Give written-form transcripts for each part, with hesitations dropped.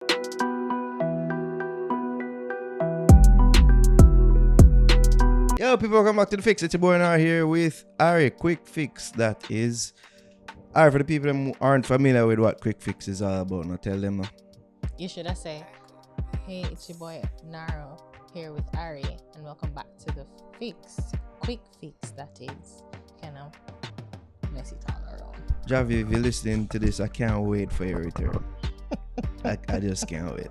Yo, people, welcome back to The Fix. It's your boy Naro here with Ari, Quik Fix. That is Ari. For the people who aren't familiar with what Quik Fix is all about, now tell them. You should have said, hey, it's your boy Naro here with Ari, and welcome back to The Fix. Quik Fix, that is. Kind of mess it all around. Javi, if you're listening to this, I can't wait for your return. I just can't wait.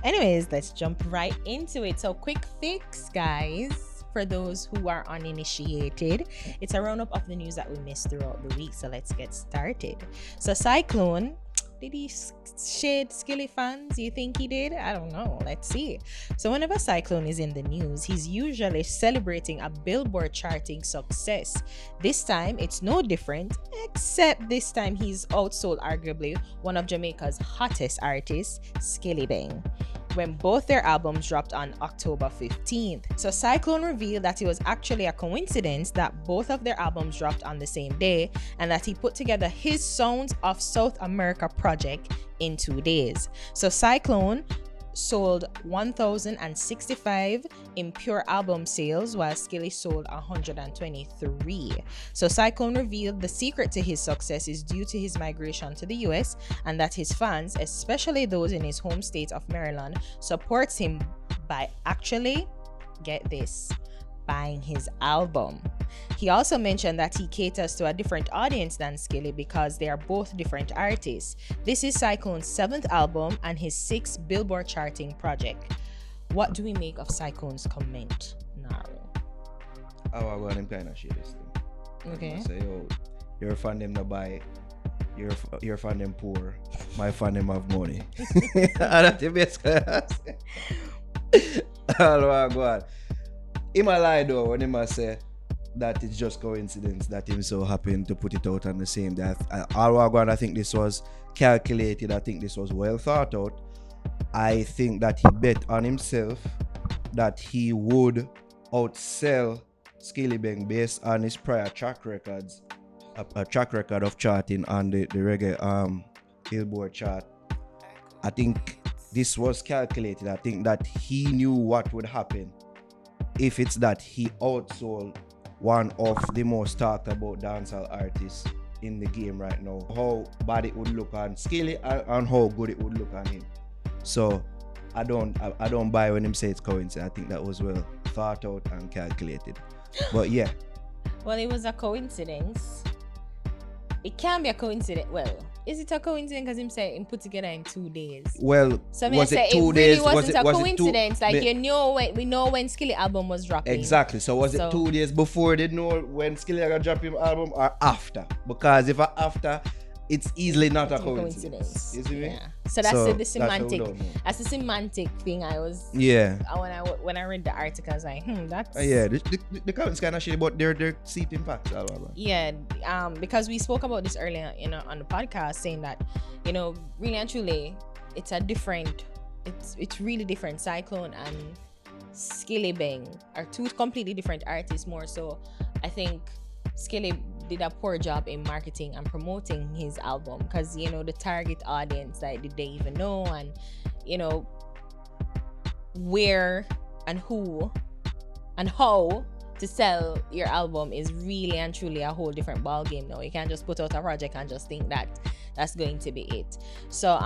Anyways, let's jump right into it. So, Quik Fix, guys, for those who are uninitiated, it's a roundup of the news that we missed throughout the week. So let's get started. So Xyclone, did he shade Skilli fans? You think he did? I don't know. Let's see. So whenever Xyclone is in the news, he's usually celebrating a Billboard charting success. This time, it's no different, except this time he's outsold arguably one of Jamaica's hottest artists, Skillibeng, when both their albums dropped on October 15th. So Xyclone revealed that it was actually a coincidence that both of their albums dropped on the same day, and that he put together his Sounds of South America project in 2 days. So Xyclone sold 1,065 in pure album sales, while Skilli sold 123. So Xyclone revealed the secret to his success is due to his migration to the US, and that his fans, especially those in his home state of Maryland, supports him by actually, get this, buying his album. He also mentioned that he caters to a different audience than Skilli because they are both different artists. This is Xyclone's 7th album and his 6th Billboard charting project. What do we make of Xyclone's comment, Naro? Oh, I want him kind of share this thing. Okay. I say, yo, you're a fan them to buy. You're a fan them poor. My fan them have money. That's the best. Oh, go on. He might lie though when he might say that it's just coincidence that him so happened to put it out on the same day. I think this was calculated. I think this was well thought out. I think that he bet on himself that he would outsell Skillibeng based on his prior track records, a track record of charting on the reggae Billboard chart. I think this was calculated. I think that he knew what would happen if it's that he outsold one of the most talked about dancehall artists in the game right now. How bad it would look on Skilli and how good it would look on him. So I don't buy when him say it's coincidence. I think that was well thought out and calculated. But yeah. Well, it was a coincidence. It can be a coincidence. Well, is it a coincidence because him say him put together in 2 days? Well, so was it 2 really days? Wasn't a was coincidence. Like we know when Skilli album was dropping. Exactly. So was it 2 days before they know when Skilli gonna drop him album or after? Because if after, it's easily not a coincidence. You see me? Yeah. So that's the semantic. That's the semantic thing. I was. Yeah. When I read the article, I was like, that's. Yeah. The comments kind of shit, but they're seeping facts. Yeah. Because we spoke about this earlier, on the podcast, saying that, really and truly, it's a different. It's really different. Xyclone and Skillibeng are two completely different artists. More so, I think Skilli did a poor job in marketing and promoting his album because the target audience, like, did they even know, and where and who and how to sell your album is really and truly a whole different ball game now. You can't just put out a project and just think that that's going to be it. So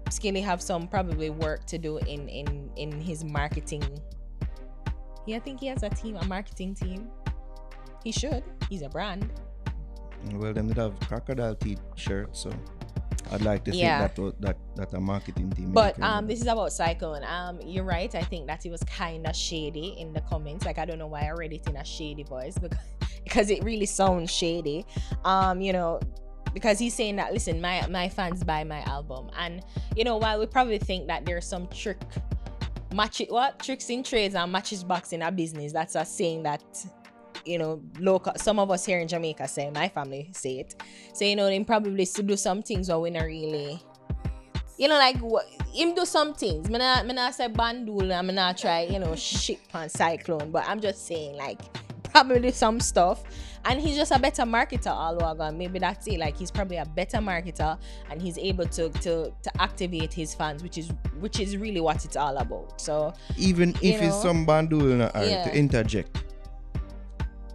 Skilli have some probably work to do in his marketing. I think he has a marketing team. He should. He's a brand. Well, them did have crocodile teeth shirts, so I'd like to think that a marketing team. But this is about Xyclone. You're right. I think that it was kind of shady in the comments. Like, I don't know why I read it in a shady voice because it really sounds shady. Because he's saying that, listen, my fans buy my album, and while we probably think that there's some tricks in trades and matches box in our business, that's a saying that local, some of us here in Jamaica say, my family say it. So they probably do some things where we not really, like him do some things. Me not say bandul, and me not try shit on Xyclone, but I'm just saying, like, probably some stuff, and he's just a better marketer. All over, maybe that's it. Like he's probably a better marketer, and he's able to activate his fans, which is really what it's all about. So even if it's some bandul to interject,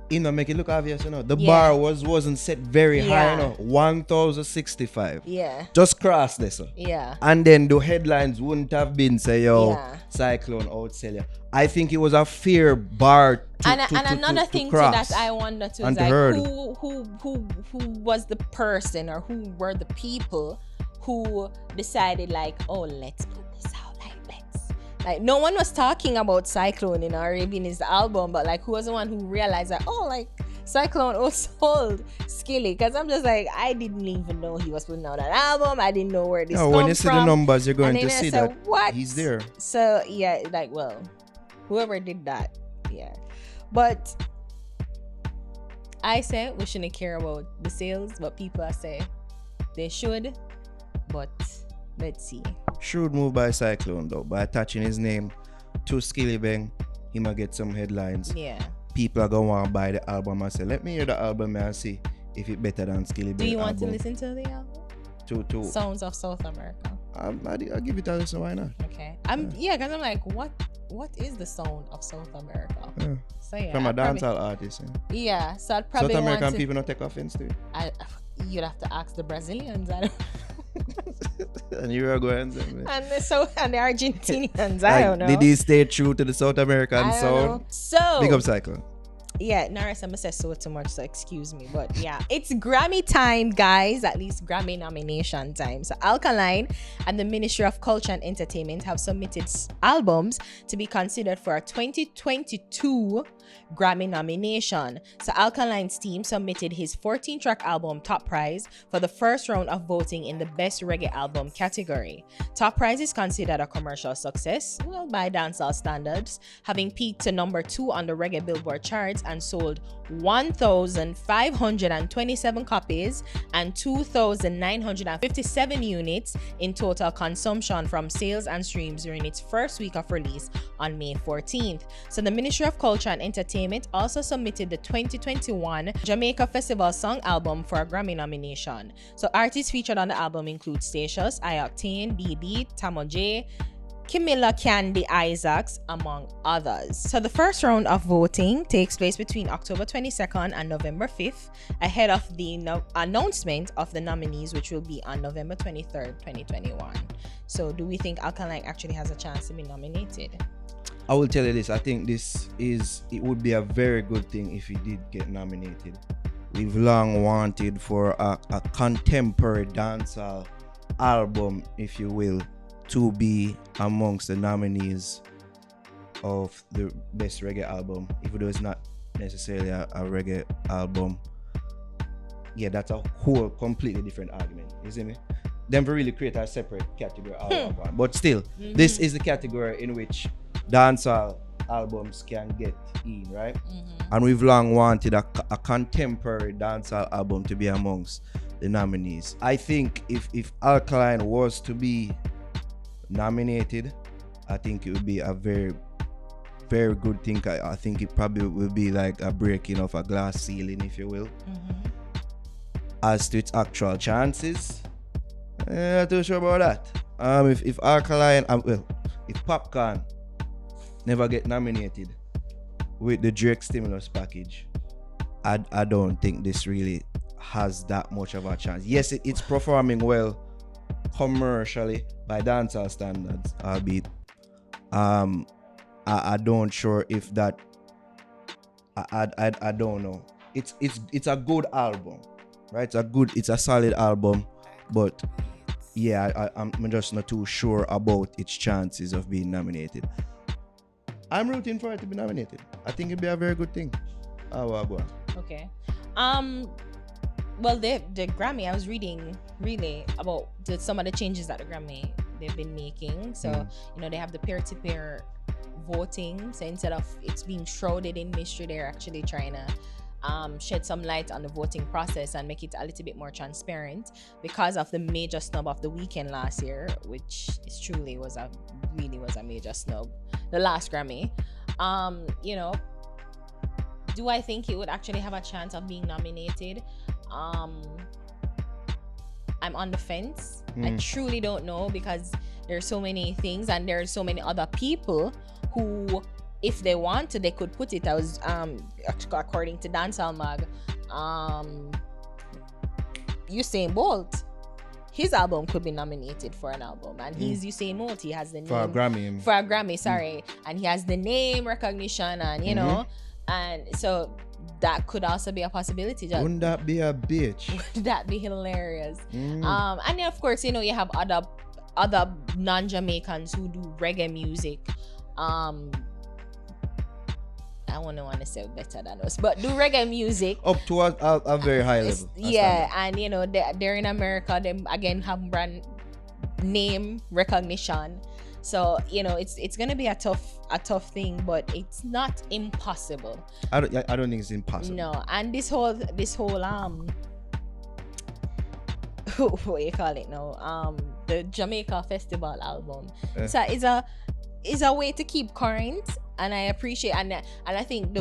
make it look obvious, the bar wasn't set very high, 1,065. Yeah. Just cross this. Yeah. And then the headlines wouldn't have been say, Xyclone outsell you. I think it was a fair bar to another thing too that I wonder too is like who was the person or who were the people who decided like, oh, let's put this out, like no one was talking about Xyclone in Arabian is the album, but like who was the one who realized that, oh, like Xyclone sold Skilli? Because I'm just like, I didn't even know he was putting out an album. I didn't know where this come from. When you see the numbers, you're going to see that what? He's there. So yeah, like, well, whoever did that, yeah. But I say we shouldn't care about the sales, but people are say they should. But let's see. Shrewd move by Xyclone though, by attaching his name to Skillibeng, he might get some headlines. Yeah. People are gonna want to buy the album and say, let me hear the album and see if it's better than Skillibeng. Do you want to listen to the album? To Sounds of South America. I'll give it a listen, why not? Okay. Because I'm like, what is the sound of South America? Yeah. So yeah. From a dancehall artist. Yeah. So I'd probably South American people don't take offense to it. You'd have to ask the Brazilians. I don't and you are going and the Argentinians. I don't know. Did he stay true to the South American sound? So big up Xyclone. Yeah, Naris, I'm gonna say so too much, so excuse me. But yeah, it's Grammy time, guys. At least Grammy nomination time. So Alkaline and the Ministry of Culture and Entertainment have submitted albums to be considered for a 2022 Grammy nomination. So Alkaline's team submitted his 14-track album Top Prize for the first round of voting in the Best Reggae Album category. Top Prize is considered a commercial success, well, by dancehall standards, having peaked to number 2 on the Reggae Billboard charts and sold 1,527 copies and 2,957 units in total consumption from sales and streams during its first week of release on May 14th. So the Ministry of Culture and Entertainment also submitted the 2021 Jamaica Festival Song Album for a Grammy nomination. So artists featured on the album include Statius, I-Octane, DD, Tamo J, Camilla Candy Isaacs, among others. So the first round of voting takes place between October 22nd and November 5th, ahead of the announcement of the nominees, which will be on November 23rd, 2021. So do we think Alkaline actually has a chance to be nominated? I will tell you this, I think it would be a very good thing if he did get nominated. We've long wanted for a contemporary dancehall album, if you will, to be amongst the nominees of the Best Reggae Album, even though it's not necessarily a reggae album. Yeah, that's a whole completely different argument. You see me? Them really create a separate category album. But still, this is the category in which dancehall albums can get in, right? And we've long wanted a contemporary dancehall album to be amongst the nominees. I think if Alkaline was to be nominated, I think it would be a very, very good thing. I think it probably will be like a breaking of a glass ceiling, if you will. As to its actual chances, not too sure about that. If Alkaline, if Popcorn never get nominated with the Drake stimulus package, I don't think this really has that much of a chance. Yes, it's performing well commercially by dancehall standards, albeit I don't sure if that I don't know. It's a good album, right? It's a solid album, but yeah, I'm just not too sure about its chances of being nominated. I'm rooting for it to be nominated. I think it'd be a very good thing. Okay. Well, the Grammy, I was reading really about some of the changes that the Grammy they've been making. So, they have the peer-to-peer voting. So instead of it's being shrouded in mystery, they're actually trying to shed some light on the voting process and make it a little bit more transparent because of the major snub of the weekend last year, which truly was a major snub. The last Grammy, Do I think it would actually have a chance of being nominated? I'm on the fence. I truly don't know, because there's so many things and there's so many other people who, if they want to, they could put it. I was according to Dancehall Mag, Usain Bolt, his album could be nominated for an album, and he's Usain Bolt. He has the name for a Grammy. Sorry, and he has the name recognition, and you know, and so that could also be a possibility. Wouldn't that be a bitch? Would that be hilarious? And then of course, you know, you have other non-Jamaicans who do reggae music. I wouldn't want to say better than us, but do reggae music up to a very high level. Yeah, and you know, they're in America. They again have brand name recognition. So you know, it's gonna be a tough thing, but it's not impossible. I don't think it's impossible. No, and this whole what you call it now? The Jamaica Festival album. So it's a way to keep current, and I appreciate, and I think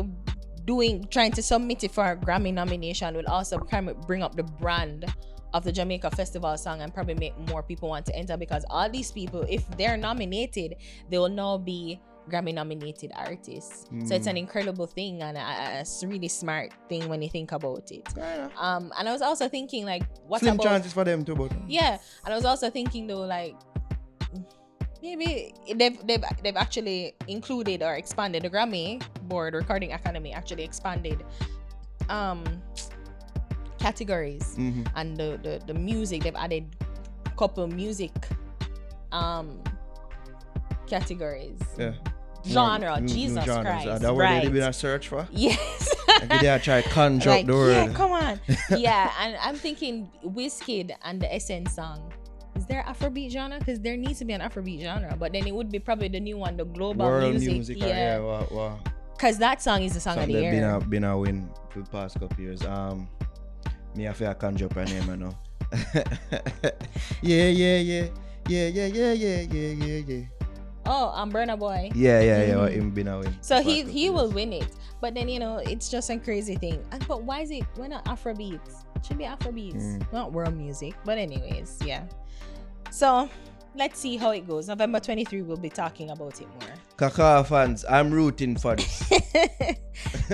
trying to submit it for a Grammy nomination will also kind of bring up the brand of the Jamaica Festival song and probably make more people want to enter, because all these people, if they're nominated, they will now be Grammy nominated artists. So it's an incredible thing, and it's a really smart thing when you think about it. And I was also thinking, like, what slim about chances for them too, but yeah, and I was also thinking though, like, maybe they've actually included or expanded, the Grammy Board Recording Academy actually expanded categories, and the music, they've added a couple music categories. Genre, Jesus Christ. That what they've been a search for? Yes. Like they are trying to conjure up the word. Yeah, come on. Yeah, and I'm thinking Wizkid and the Essence song. Is there Afrobeat genre? Because there needs to be an Afrobeat genre, but then it would be probably the new one, the global world music. Yeah, wow. Because that song is the song of the year. Been a win for the past couple years. Me have to conjure up her name, I know. Yeah. Oh, Burna Boy. Yeah. Him been a win. So he will win it. But then, you know, it's just a crazy thing. But why not Afrobeats? It should be Afrobeats, not world music. But anyways, yeah. So let's see how it goes. November 23, we'll be talking about it more. Kaka fans, I'm rooting for this.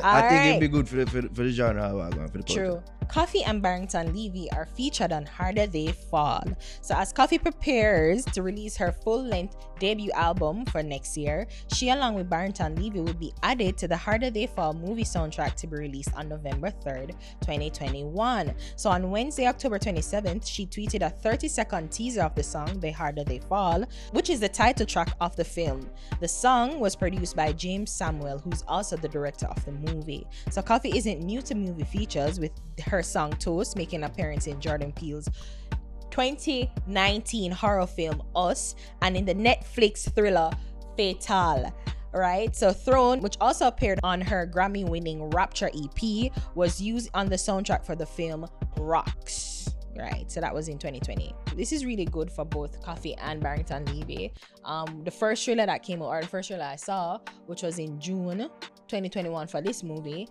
I think it'd be good for the genre. For the True. Culture. Koffee and Barrington Levy are featured on Harder They Fall. So as Koffee prepares to release her full-length debut album for next year, she along with Barrington Levy will be added to the Harder They Fall movie soundtrack to be released on November 3rd, 2021. So on Wednesday, October 27th, she tweeted a 30-second teaser of the song The Harder They Fall, which is the title track of the film. The song was produced by James Samuel, who's also the director of the movie. So Koffee isn't new to movie features, with her song Toast making an appearance in Jordan Peele's 2019 horror film Us, and in the Netflix thriller Fatal. Right, so Throne, which also appeared on her Grammy-winning Rapture EP, was used on the soundtrack for the film Rocks. Right, so that was in 2020. This is really good for both Koffee and Barrington Levy. The first trailer that came out, or the first trailer I saw, which was in June 2021 for this movie,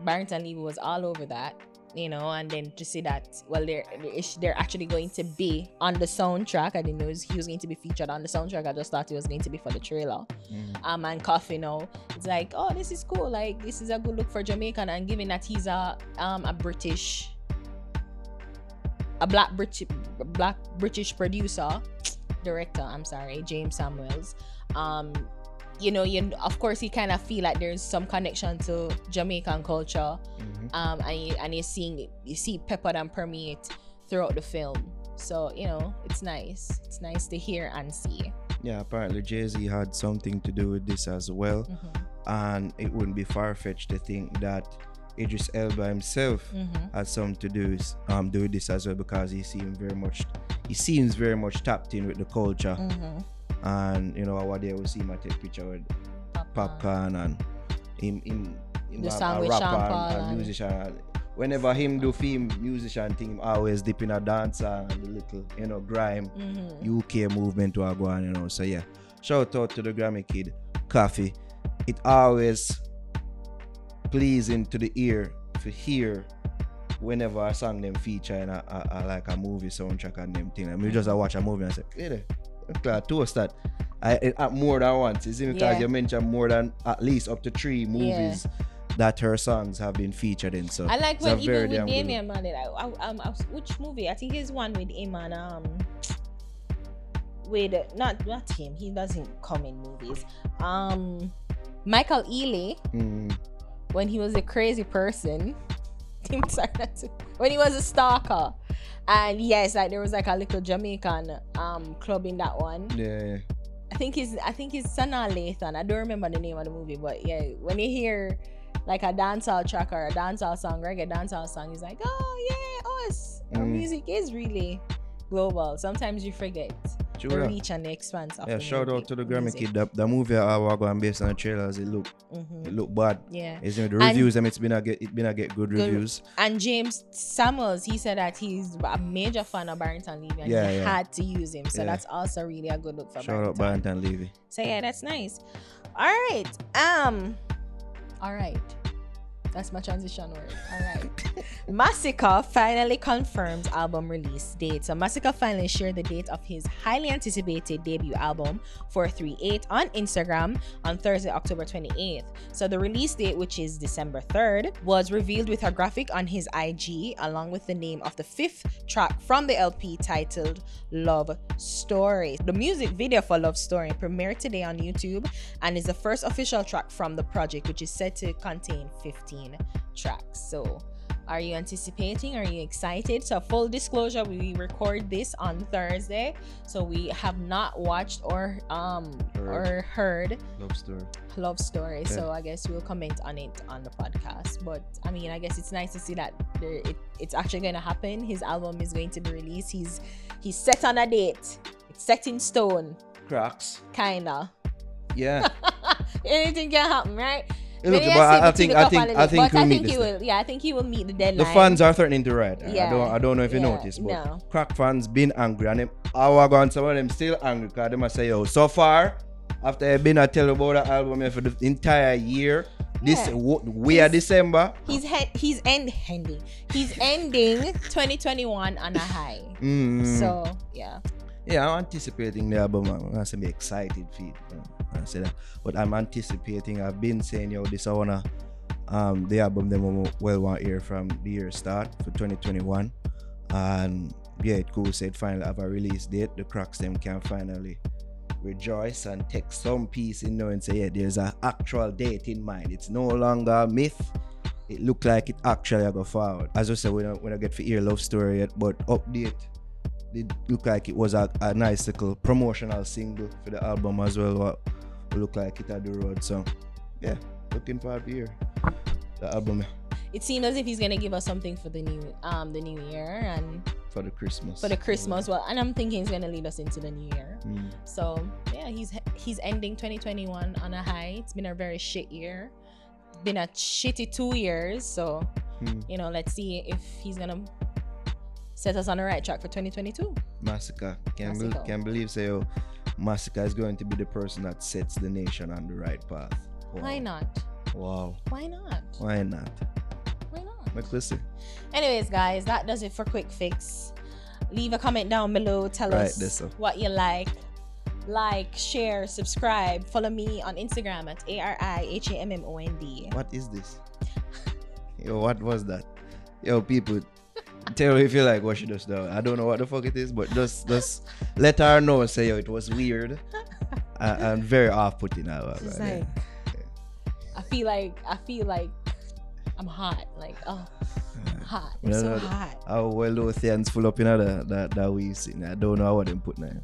Barrington Levy was all over that, you know, and then to see that, well, they're actually going to be on the soundtrack. I didn't know he was going to be featured on the soundtrack. I just thought it was going to be for the trailer. And Koffee, you know, it's like, oh, this is cool. Like, this is a good look for Jamaican, and given that he's a black British director, James Samuels. You know, of course, you kind of feel like there's some connection to Jamaican culture, and you see peppered and permeate throughout the film. So, you know, it's nice. It's nice to hear and see. Yeah, apparently Jay-Z had something to do with this as well, and it wouldn't be far-fetched to think that Idris Elba himself has something to do with this as well, because he seems very much tapped in with the culture. And you know, what day we see him take picture with popcorn and him the a rapper and musician. Whenever him do film musician thing, him always dip in a dancer and the little, you know, grime UK movement to go on, you know. So yeah, shout out to the Grammy kid, Koffee. It always pleasing to the ear to hear whenever a song them feature in a like a movie soundtrack and them thing. I mean, just watch a movie and say, hey there, toast that. More than once. You see, because you mentioned more than at least up to 3 movies that her songs have been featured in. So I like when even with Damien, man, which movie? I think it's one with him and with not him. He doesn't come in movies. Michael Ealy, when he was a crazy person. When he was a stalker, and yes, like there was like a little Jamaican club in that one. Yeah. I think he's Sana Lathan. I don't remember the name of the movie, but yeah, when you hear like a dancehall track or a dancehall song, reggae dancehall song, he's like, oh yeah, us. Our music is really global. Sometimes you forget the reach and the expanse of the shout out to the Grammy kid. The movie I was going based on the trailers, it look bad. Yeah. The reviews it's been a get good reviews. And James Samuels, he said that he's a major fan of Barrington Levy and he had to use him. So that's also really a good look for Shout out Barrington Levy. So yeah, that's nice. All right. That's my transition word. All right. Masicka finally confirmed album release date. So Masicka finally shared the date of his highly anticipated debut album, 438, on Instagram on Thursday, October 28th. So the release date, which is December 3rd, was revealed with a graphic on his IG, along with the name of the 5th track from the LP titled Love Story. The music video for Love Story premiered today on YouTube and is the first official track from the project, which is said to contain 15 tracks. So are you anticipating? Are you excited? So full disclosure, we record this on Thursday, so we have not watched or heard Love Story. Yeah. So I guess we'll comment on it on the podcast. But I mean, I guess it's nice to see that it's actually going to happen. His album is going to be released. He's set on a date. It's set in stone. Cracks. Kinda. Yeah. Anything can happen, right? Look, but I think he will meet the deadline. The fans are threatening to ride. I don't know if you noticed, but Crack fans been angry, and some of them still angry because they must say, yo, so far after I've been a tell about the album for the entire year, we are December. He's ending 2021 on a high. So yeah, I'm anticipating the album. I'm gonna be excited for it. I say that, but I'm anticipating. I've been saying, yo, this I wanna the album them want hear from the year start for 2021, and yeah, it cool said finally have a release date. The Cracks them can finally rejoice and take some peace in knowing say, yeah, there's an actual date in mind. It's no longer a myth. It look like it actually go forward. As I said, we don't get to hear Love Story yet, but update. It looked like it was a nice little promotional single for the album as well. What look like it had the road. So yeah, looking forward to hear the album. It seems as if he's gonna give us something for the new year and for the Christmas. Well, and I'm thinking he's gonna lead us into the new year. So yeah, he's ending 2021 on a high. It's been a very shit year. It's been a shitty 2 years. So let's see if he's gonna set us on the right track for 2022. Masicka. Can't believe so Masicka is going to be the person that sets the nation on the right path. Wow. Why not? Wow. Why not? Why not? Let's listen. Anyways, guys, that does it for Quik Fix. Leave a comment down below. Tell us what you like. Like, share, subscribe. Follow me on Instagram at ARIHAMMOND. What is this? Yo, what was that? Yo, people, tell her if you like what she does now. I don't know what the fuck it is, but just let her know. Say, yo, it was weird and very off-putting. I feel like I'm hot. Like, oh, I'm hot. I'm so hot. Our Lothians full up in that we sing. I don't know what them put now.